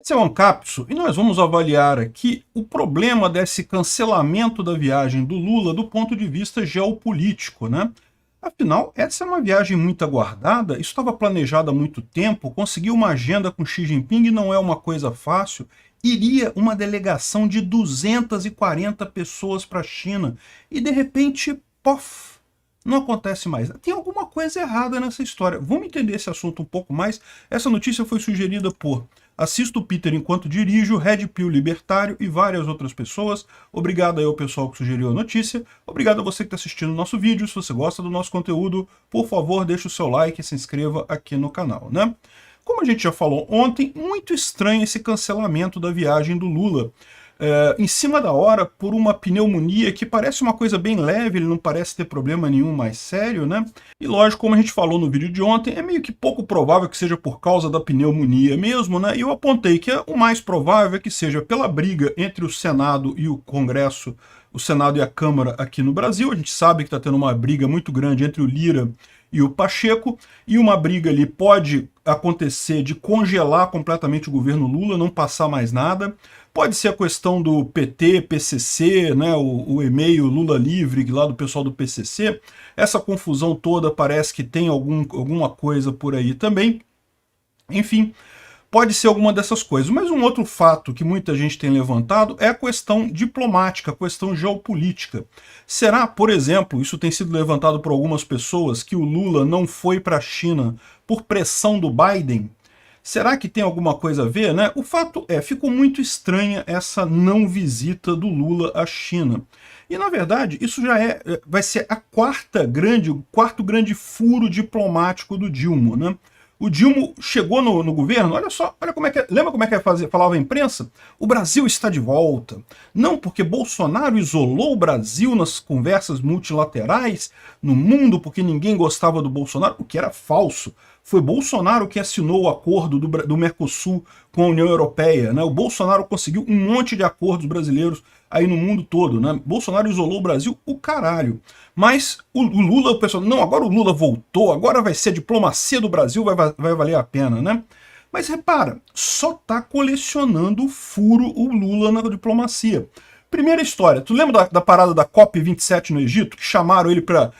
Esse é o Ancapso e nós vamos avaliar aqui o problema desse cancelamento da viagem do Lula do ponto de vista geopolítico, né? Afinal, essa é uma viagem muito aguardada, isso estava planejado há muito tempo, conseguir uma agenda com Xi Jinping não é uma coisa fácil. Iria uma delegação de 240 pessoas para a China e de repente, pof, não acontece mais. Tem alguma coisa errada nessa história. Vamos entender esse assunto um pouco mais. Essa notícia foi sugerida por Assisto Peter Enquanto Dirijo, Red Pill Libertário e várias outras pessoas. Obrigado aí ao pessoal que sugeriu a notícia. Obrigado a você que está assistindo o nosso vídeo. Se você gosta do nosso conteúdo, por favor, deixe o seu like e se inscreva aqui no canal, né? Como a gente já falou ontem, muito estranho esse cancelamento da viagem do Lula. Em cima da hora, por uma pneumonia que parece uma coisa bem leve, ele não parece ter problema nenhum mais sério, né? E lógico, como a gente falou no vídeo de ontem, é meio que pouco provável que seja por causa da pneumonia mesmo, né? E eu apontei que o mais provável é que seja pela briga entre o Senado e o Congresso, o Senado e a Câmara aqui no Brasil. A gente sabe que está tendo uma briga muito grande entre o Lira e o Pacheco, e uma briga ali pode acontecer de congelar completamente o governo Lula, não passar mais nada. Pode ser a questão do PT, PCC, né, o e-mail Lula Livre, lá do pessoal do PCC. Essa confusão toda parece que tem alguma coisa por aí também. Enfim, pode ser alguma dessas coisas. Mas um outro fato que muita gente tem levantado é a questão diplomática, a questão geopolítica. Será, por exemplo, isso tem sido levantado por algumas pessoas, que o Lula não foi para a China por pressão do Biden? Será que tem alguma coisa a ver, né? O fato é, ficou muito estranha essa não visita do Lula à China. E, na verdade, isso já vai ser o quarto grande furo diplomático do Dilma, né? O Dilma chegou no governo, olha só, olha como é que lembra como é que falava a imprensa? O Brasil está de volta. Não porque Bolsonaro isolou o Brasil nas conversas multilaterais no mundo, porque ninguém gostava do Bolsonaro, o que era falso. Foi Bolsonaro que assinou o acordo do Mercosul com a União Europeia, né? O Bolsonaro conseguiu um monte de acordos brasileiros aí no mundo todo, né? Bolsonaro isolou o Brasil, o caralho. Mas o Lula, o pessoal, não, agora o Lula voltou, agora vai ser a diplomacia do Brasil, vai valer a pena, né? Mas repara, só tá colecionando furo o Lula na diplomacia. Primeira história, tu lembra da parada da COP27 no Egito, que chamaram ele para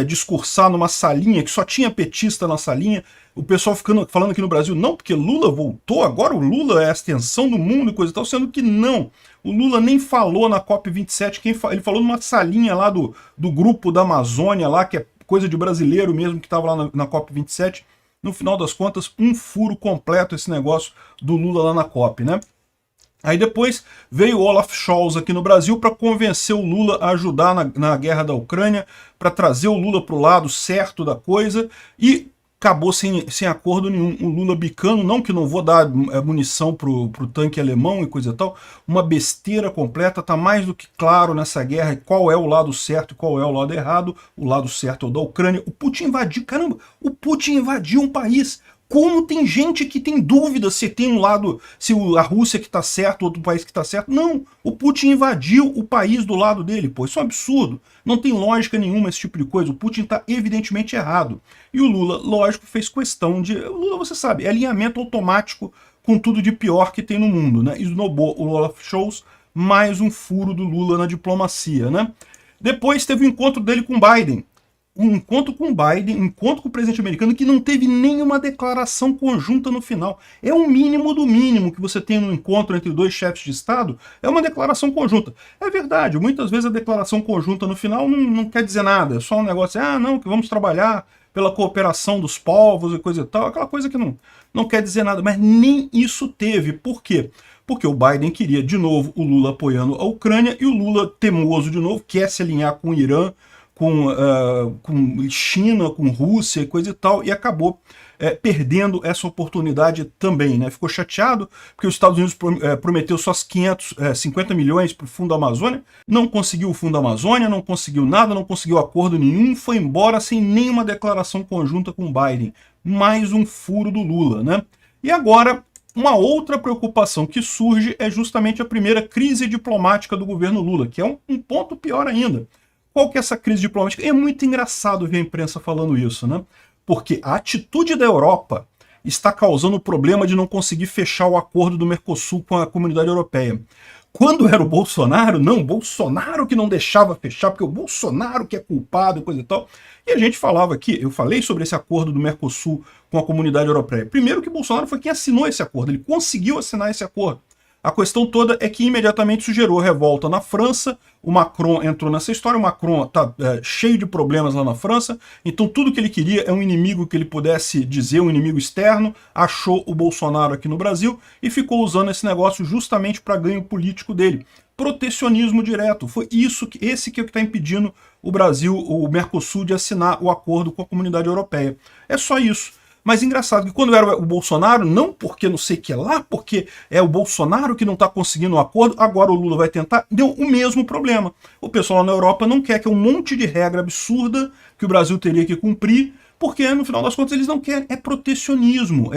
discursar numa salinha, que só tinha petista na salinha, o pessoal falando aqui no Brasil, não, porque Lula voltou, agora o Lula é a extensão do mundo e coisa e tal, sendo que não. O Lula nem falou na COP27, ele falou numa salinha lá do grupo da Amazônia, lá, que é coisa de brasileiro mesmo, que estava lá na COP27. No final das contas, um furo completo esse negócio do Lula lá na COP, né? Aí depois veio o Olaf Scholz aqui no Brasil para convencer o Lula a ajudar na guerra da Ucrânia, para trazer o Lula para o lado certo da coisa, e acabou sem acordo nenhum. O Lula bicando, não que não vou dar munição pro tanque alemão e coisa e tal, uma besteira completa, tá mais do que claro nessa guerra qual é o lado certo e qual é o lado errado. O lado certo é o da Ucrânia. O Putin invadiu, caramba, o Putin invadiu um país. Como tem gente que tem dúvida se tem um lado, se a Rússia que está certo, outro país que está certo. Não, o Putin invadiu o país do lado dele, pô. Isso é um absurdo. Não tem lógica nenhuma esse tipo de coisa. O Putin está evidentemente errado. E o Lula, lógico, fez questão de... O Lula, você sabe, é alinhamento automático com tudo de pior que tem no mundo, né? Esnobou o Olaf Scholz, mais um furo do Lula na diplomacia, né? Depois teve o encontro dele com Biden. Um encontro com Biden, um encontro com o presidente americano que não teve nenhuma declaração conjunta no final. É o mínimo do mínimo que você tem no encontro entre dois chefes de Estado, é uma declaração conjunta. É verdade, muitas vezes a declaração conjunta no final não quer dizer nada, é só um negócio, não, que vamos trabalhar pela cooperação dos povos e coisa e tal, aquela coisa que não quer dizer nada, mas nem isso teve. Por quê? Porque o Biden queria de novo o Lula apoiando a Ucrânia e o Lula, teimoso de novo, quer se alinhar com o Irã, com China, com Rússia e coisa e tal, e acabou perdendo essa oportunidade também, né? Ficou chateado porque os Estados Unidos prometeu só 50 milhões para o Fundo Amazônia, não conseguiu o Fundo Amazônia, não conseguiu nada, não conseguiu acordo nenhum, foi embora sem nenhuma declaração conjunta com o Biden. Mais um furo do Lula, né? E agora, uma outra preocupação que surge é justamente a primeira crise diplomática do governo Lula, que é um ponto pior ainda. Qual que é essa crise diplomática? É muito engraçado ver a imprensa falando isso, né? Porque a atitude da Europa está causando o problema de não conseguir fechar o acordo do Mercosul com a Comunidade Europeia. Quando era o Bolsonaro, não, Bolsonaro que não deixava fechar, porque o Bolsonaro que é culpado e coisa e tal. E a gente falava aqui, eu falei sobre esse acordo do Mercosul com a Comunidade Europeia. Primeiro que Bolsonaro foi quem assinou esse acordo, ele conseguiu assinar esse acordo. A questão toda é que imediatamente isso gerou revolta na França, o Macron entrou nessa história, o Macron está cheio de problemas lá na França, então tudo que ele queria é um inimigo que ele pudesse dizer, um inimigo externo, achou o Bolsonaro aqui no Brasil e ficou usando esse negócio justamente para ganho político dele. Protecionismo direto, foi isso que esse que é o que está impedindo o Brasil, o Mercosul, de assinar o acordo com a Comunidade Europeia. É só isso. Mas engraçado que quando era o Bolsonaro, não porque não sei o que lá, porque é o Bolsonaro que não está conseguindo um acordo, agora o Lula vai tentar, deu o mesmo problema. O pessoal na Europa não quer, que é um monte de regra absurda que o Brasil teria que cumprir, porque no final das contas eles não querem, é protecionismo.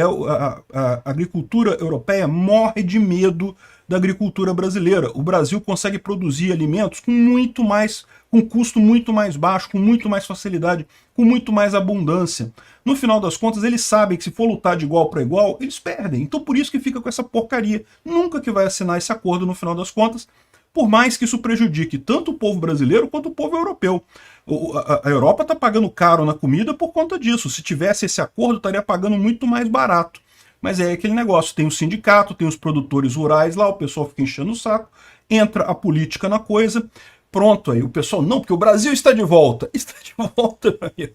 A agricultura europeia morre de medo da agricultura brasileira. O Brasil consegue produzir alimentos com muito mais, com custo muito mais baixo, com muito mais facilidade, com muito mais abundância. No final das contas, eles sabem que se for lutar de igual para igual, eles perdem. Então por isso que fica com essa porcaria. Nunca que vai assinar esse acordo no final das contas, por mais que isso prejudique tanto o povo brasileiro quanto o povo europeu. A Europa está pagando caro na comida por conta disso. Se tivesse esse acordo, estaria pagando muito mais barato. Mas é aquele negócio, tem o sindicato, tem os produtores rurais lá, o pessoal fica enchendo o saco, entra a política na coisa, pronto, aí o pessoal, não, porque o Brasil está de volta. Está de volta, meu amigo.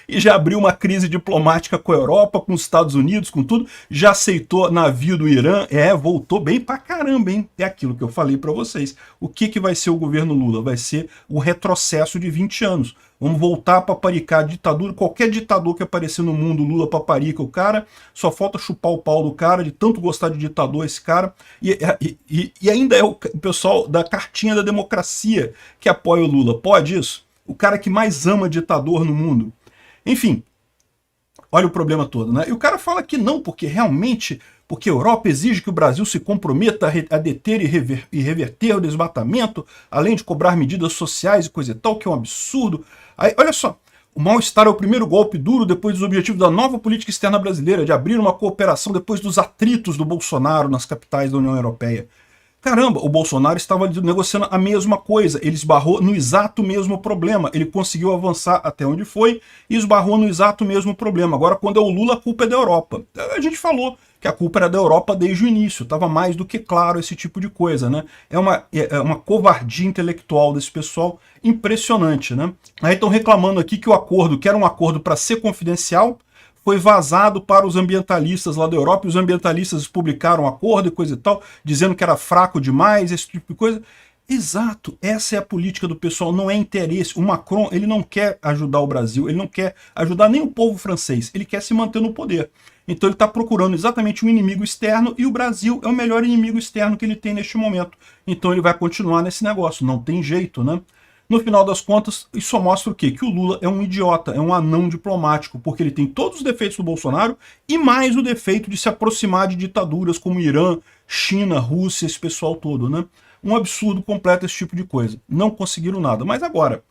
E já abriu uma crise diplomática com a Europa, com os Estados Unidos, com tudo, já aceitou navio do Irã, voltou bem pra caramba, hein? É aquilo que eu falei pra vocês. O que vai ser o governo Lula? Vai ser o retrocesso de 20 anos. Vamos voltar a paparicar a ditadura, qualquer ditador que aparecer no mundo, Lula paparica o cara, só falta chupar o pau do cara, de tanto gostar de ditador esse cara, e ainda é o pessoal da cartinha da democracia que apoia o Lula. Pode isso? O cara que mais ama ditador no mundo. Enfim, olha o problema todo, né? E o cara fala que não, porque realmente, porque a Europa exige que o Brasil se comprometa a deter e reverter o desmatamento, além de cobrar medidas sociais e coisa e tal, que é um absurdo. Aí, olha só, o mal-estar é o primeiro golpe duro depois dos objetivos da nova política externa brasileira, de abrir uma cooperação depois dos atritos do Bolsonaro nas capitais da União Europeia. Caramba, o Bolsonaro estava negociando a mesma coisa, ele esbarrou no exato mesmo problema, ele conseguiu avançar até onde foi e esbarrou no exato mesmo problema. Agora, quando é o Lula, a culpa é da Europa. A gente falou que a culpa era da Europa desde o início, estava mais do que claro esse tipo de coisa, né? É uma covardia intelectual desse pessoal impressionante, né? Aí estão reclamando aqui que o acordo, que era um acordo para ser confidencial, foi vazado para os ambientalistas lá da Europa, e os ambientalistas publicaram um acordo e coisa e tal, dizendo que era fraco demais, esse tipo de coisa. Exato, essa é a política do pessoal, não é interesse. O Macron, ele não quer ajudar o Brasil, ele não quer ajudar nem o povo francês, ele quer se manter no poder. Então ele está procurando exatamente um inimigo externo, e o Brasil é o melhor inimigo externo que ele tem neste momento. Então ele vai continuar nesse negócio, não tem jeito, né? No final das contas, isso só mostra o quê? Que o Lula é um idiota, é um anão diplomático, porque ele tem todos os defeitos do Bolsonaro e mais o defeito de se aproximar de ditaduras como Irã, China, Rússia, esse pessoal todo, né? Um absurdo completo esse tipo de coisa. Não conseguiram nada. Mas agora,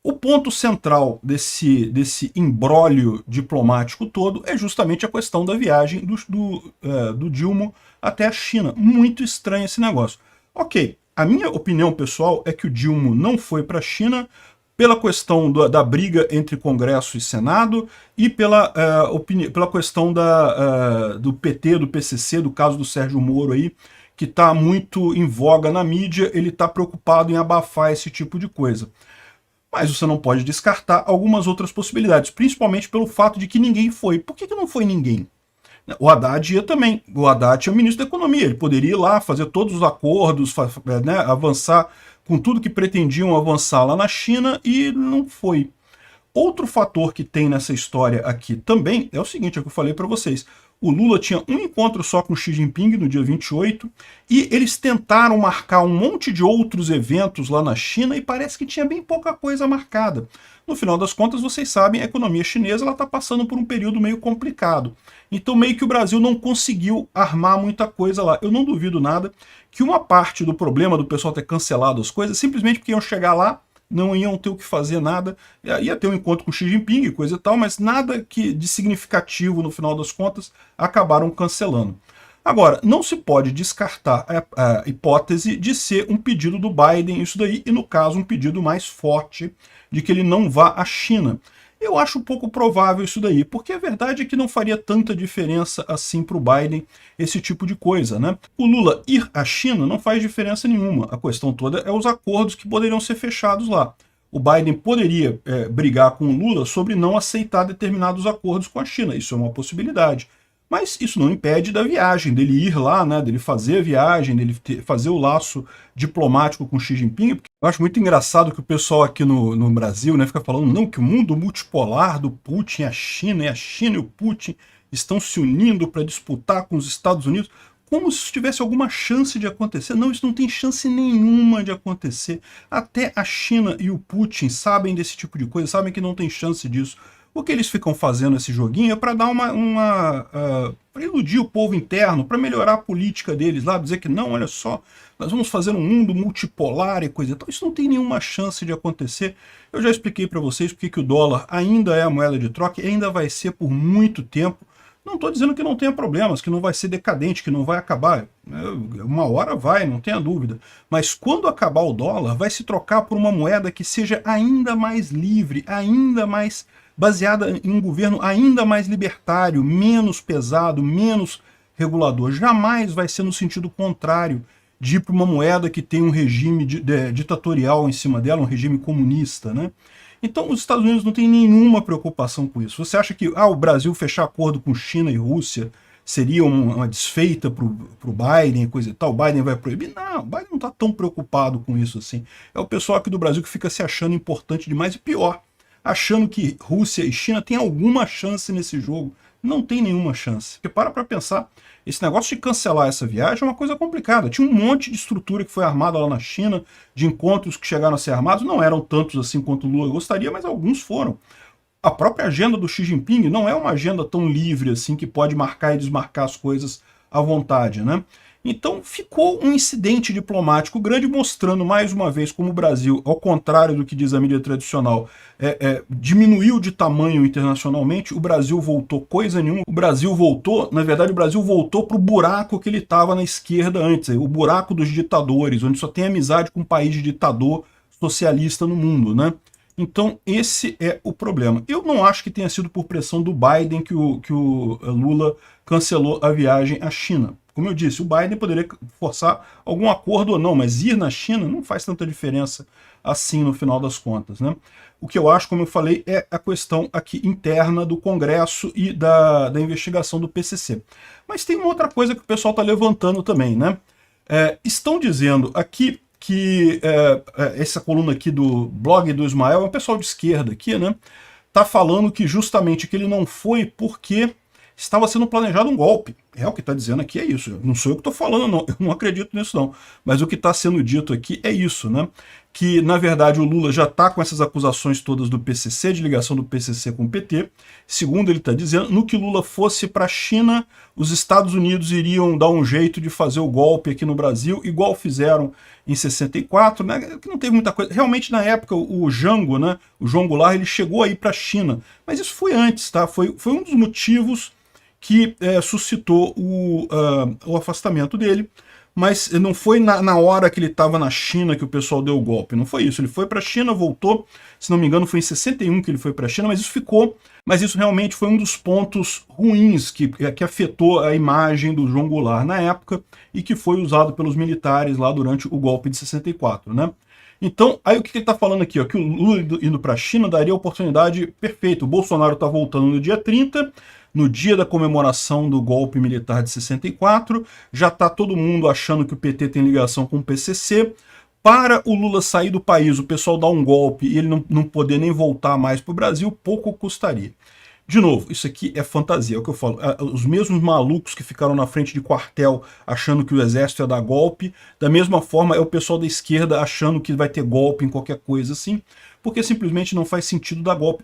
o ponto central desse imbróglio diplomático todo é justamente a questão da viagem do Dilma até a China. Muito estranho esse negócio. Ok. A minha opinião pessoal é que o Dilma não foi para a China pela questão da briga entre Congresso e Senado e pela questão do PT, do PCC, do caso do Sérgio Moro aí, que está muito em voga na mídia, ele está preocupado em abafar esse tipo de coisa. Mas você não pode descartar algumas outras possibilidades, principalmente pelo fato de que ninguém foi. Por que não foi ninguém? O Haddad ia também. O Haddad é o ministro da Economia. Ele poderia ir lá, fazer todos os acordos, né, avançar com tudo que pretendiam avançar lá na China, e não foi. Outro fator que tem nessa história aqui também é o seguinte, é o que eu falei para vocês. O Lula tinha um encontro só com Xi Jinping no dia 28, e eles tentaram marcar um monte de outros eventos lá na China, e parece que tinha bem pouca coisa marcada. No final das contas, vocês sabem, a economia chinesa está passando por um período meio complicado. Então meio que o Brasil não conseguiu armar muita coisa lá. Eu não duvido nada que uma parte do problema do pessoal ter cancelado as coisas, simplesmente porque iam chegar lá, não iam ter o que fazer nada, ia ter um encontro com Xi Jinping e coisa e tal, mas nada de significativo no final das contas, acabaram cancelando. Agora, não se pode descartar a hipótese de ser um pedido do Biden, isso daí, e no caso um pedido mais forte de que ele não vá à China. Eu acho pouco provável isso daí, porque a verdade é que não faria tanta diferença assim para o Biden esse tipo de coisa, né? O Lula ir à China não faz diferença nenhuma, a questão toda é os acordos que poderiam ser fechados lá. O Biden poderia brigar com o Lula sobre não aceitar determinados acordos com a China, isso é uma possibilidade. Mas isso não impede da viagem, dele ir lá, né, dele fazer a viagem, dele fazer o laço diplomático com Xi Jinping. Porque eu acho muito engraçado que o pessoal aqui no Brasil, né, fica falando não, que o mundo multipolar do Putin, a China e o Putin estão se unindo para disputar com os Estados Unidos, como se isso tivesse alguma chance de acontecer. Não, isso não tem chance nenhuma de acontecer. Até a China e o Putin sabem desse tipo de coisa, sabem que não tem chance disso. O que eles ficam fazendo esse joguinho é para dar para iludir o povo interno, para melhorar a política deles lá, dizer que não, olha só, nós vamos fazer um mundo multipolar e coisa e tal. Isso não tem nenhuma chance de acontecer. Eu já expliquei para vocês porque que o dólar ainda é a moeda de troca e ainda vai ser por muito tempo. Não estou dizendo que não tenha problemas, que não vai ser decadente, que não vai acabar. Uma hora vai, não tenha dúvida. Mas quando acabar o dólar, vai se trocar por uma moeda que seja ainda mais livre, ainda mais baseada em um governo ainda mais libertário, menos pesado, menos regulador. Jamais vai ser no sentido contrário de ir para uma moeda que tem um regime ditatorial em cima dela, um regime comunista, né? Então os Estados Unidos não têm nenhuma preocupação com isso. Você acha que o Brasil fechar acordo com China e Rússia seria uma desfeita para o Biden e coisa e tal? O Biden vai proibir? Não, o Biden não está tão preocupado com isso assim. É o pessoal aqui do Brasil que fica se achando importante demais e pior, achando que Rússia e China têm alguma chance nesse jogo. Não tem nenhuma chance. Porque para pensar, esse negócio de cancelar essa viagem é uma coisa complicada. Tinha um monte de estrutura que foi armada lá na China, de encontros que chegaram a ser armados, não eram tantos assim quanto o Lula gostaria, mas alguns foram. A própria agenda do Xi Jinping não é uma agenda tão livre assim, que pode marcar e desmarcar as coisas à vontade, né? Então ficou um incidente diplomático grande, mostrando mais uma vez como o Brasil, ao contrário do que diz a mídia tradicional, diminuiu de tamanho internacionalmente. O Brasil voltou coisa nenhuma. O Brasil voltou, na verdade, o Brasil voltou para o buraco que ele estava na esquerda antes, o buraco dos ditadores, onde só tem amizade com um país de ditador socialista no mundo, né? Então esse é o problema. Eu não acho que tenha sido por pressão do Biden que o Lula cancelou a viagem à China. Como eu disse, o Biden poderia forçar algum acordo ou não, mas ir na China não faz tanta diferença assim no final das contas, né? O que eu acho, como eu falei, é a questão aqui interna do Congresso e da investigação do PCC. Mas tem uma outra coisa que o pessoal está levantando também, né? Estão dizendo aqui que essa coluna aqui do blog do Ismael é um pessoal de esquerda aqui, né? Tá falando que justamente que ele não foi porque estava sendo planejado um golpe. É o que está dizendo aqui, é isso. Não sou eu que estou falando, não. Eu não acredito nisso, não. Mas o que está sendo dito aqui é isso, né? Que, na verdade, o Lula já está com essas acusações todas do PCC, de ligação do PCC com o PT. Segundo ele está dizendo, no que Lula fosse para a China, os Estados Unidos iriam dar um jeito de fazer o golpe aqui no Brasil, igual fizeram em 64, né? Que não teve muita coisa. Realmente, na época, o Jango, né? O João Goulart, ele chegou aí para a China. Mas isso foi antes, tá? Foi um dos motivos que suscitou o afastamento dele, mas não foi na hora que ele estava na China que o pessoal deu o golpe, não foi isso. Ele foi para a China, voltou, se não me engano foi em 61 que ele foi para a China, mas isso ficou, mas isso realmente foi um dos pontos ruins que afetou a imagem do João Goulart na época e que foi usado pelos militares lá durante o golpe de 64, né? Então, aí o que ele está falando aqui? Ó, que o Lula indo para a China daria a oportunidade perfeita. O Bolsonaro está voltando no dia 30, no dia da comemoração do golpe militar de 64, já está todo mundo achando que o PT tem ligação com o PCC. Para o Lula sair do país, o pessoal dar um golpe e ele não poder nem voltar mais para o Brasil, pouco custaria. De novo, isso aqui é fantasia, é o que eu falo. Os mesmos malucos que ficaram na frente de quartel achando que o exército ia dar golpe, da mesma forma é o pessoal da esquerda achando que vai ter golpe em qualquer coisa assim, porque simplesmente não faz sentido dar golpe.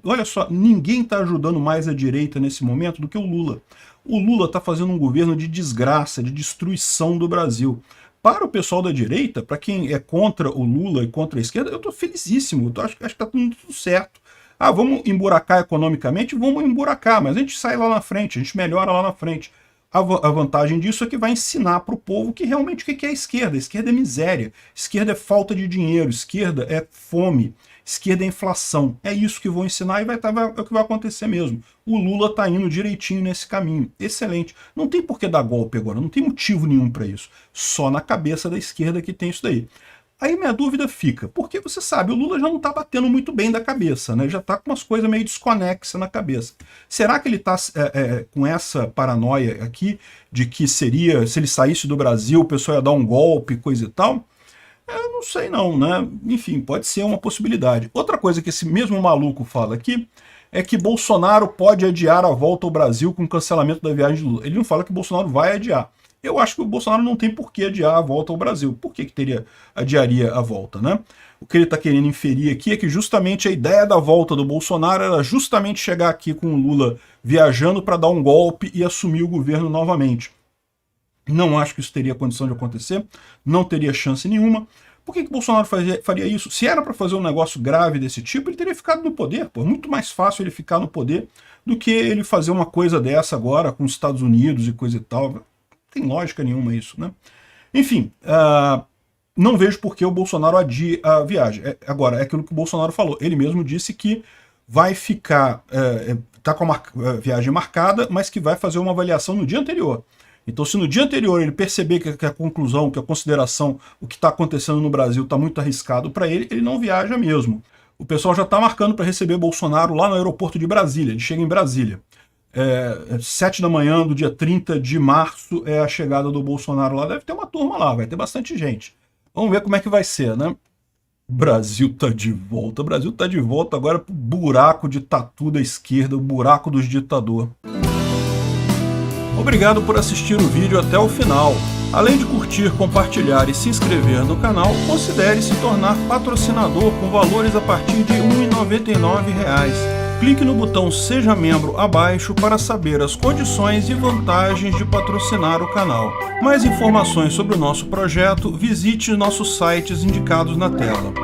Olha só, ninguém está ajudando mais a direita nesse momento do que o Lula. O Lula está fazendo um governo de desgraça, de destruição do Brasil. Para o pessoal da direita, para quem é contra o Lula e contra a esquerda, eu estou felicíssimo, acho que está tudo certo. Ah, vamos emburacar economicamente? Vamos emburacar, mas a gente sai lá na frente, a gente melhora lá na frente. A vantagem disso é que vai ensinar para o povo que realmente o que é a esquerda. A esquerda é miséria, esquerda é falta de dinheiro, esquerda é fome, esquerda é inflação. É isso que vou ensinar e é o que vai acontecer mesmo. O Lula está indo direitinho nesse caminho. Excelente. Não tem por que dar golpe agora, não tem motivo nenhum para isso. Só na cabeça da esquerda que tem isso daí. Aí minha dúvida fica, porque você sabe, o Lula já não está batendo muito bem da cabeça, né? Já está com umas coisas meio desconexas na cabeça. Será que ele está com essa paranoia aqui de que seria, se ele saísse do Brasil, o pessoal ia dar um golpe, coisa e tal? Eu não sei não, né? Enfim, pode ser uma possibilidade. Outra coisa que esse mesmo maluco fala aqui é que Bolsonaro pode adiar a volta ao Brasil com o cancelamento da viagem de Lula. Ele não fala que Bolsonaro vai adiar. Eu acho que o Bolsonaro não tem por que adiar a volta ao Brasil. Por que adiaria a volta, né? O que ele está querendo inferir aqui é que justamente a ideia da volta do Bolsonaro era justamente chegar aqui com o Lula viajando para dar um golpe e assumir o governo novamente. Não acho que isso teria condição de acontecer, não teria chance nenhuma. Por que o Bolsonaro faria isso? Se era para fazer um negócio grave desse tipo, ele teria ficado no poder. Pô, muito mais fácil ele ficar no poder do que ele fazer uma coisa dessa agora com os Estados Unidos e coisa e tal. Não tem lógica nenhuma isso, né? Enfim, não vejo por que o Bolsonaro adia a viagem. Agora, é aquilo que o Bolsonaro falou. Ele mesmo disse que vai ficar, tá com a viagem marcada, mas que vai fazer uma avaliação no dia anterior. Então, se no dia anterior ele perceber que a conclusão, que a consideração, o que está acontecendo no Brasil está muito arriscado para ele, ele não viaja mesmo. O pessoal já está marcando para receber Bolsonaro lá no aeroporto de Brasília. Ele chega em Brasília. 7 da manhã do dia 30 de março é a chegada do Bolsonaro lá. Deve ter uma turma lá, vai ter bastante gente. Vamos ver como é que vai ser, né? O Brasil tá de volta. O Brasil tá de volta agora pro buraco de tatu da esquerda, o buraco dos ditadores. Obrigado por assistir o vídeo até o final. Além de curtir, compartilhar e se inscrever no canal, considere se tornar patrocinador com valores a partir de R$ 1,99. Clique no botão Seja Membro abaixo para saber as condições e vantagens de patrocinar o canal. Mais informações sobre o nosso projeto, visite nossos sites indicados na tela.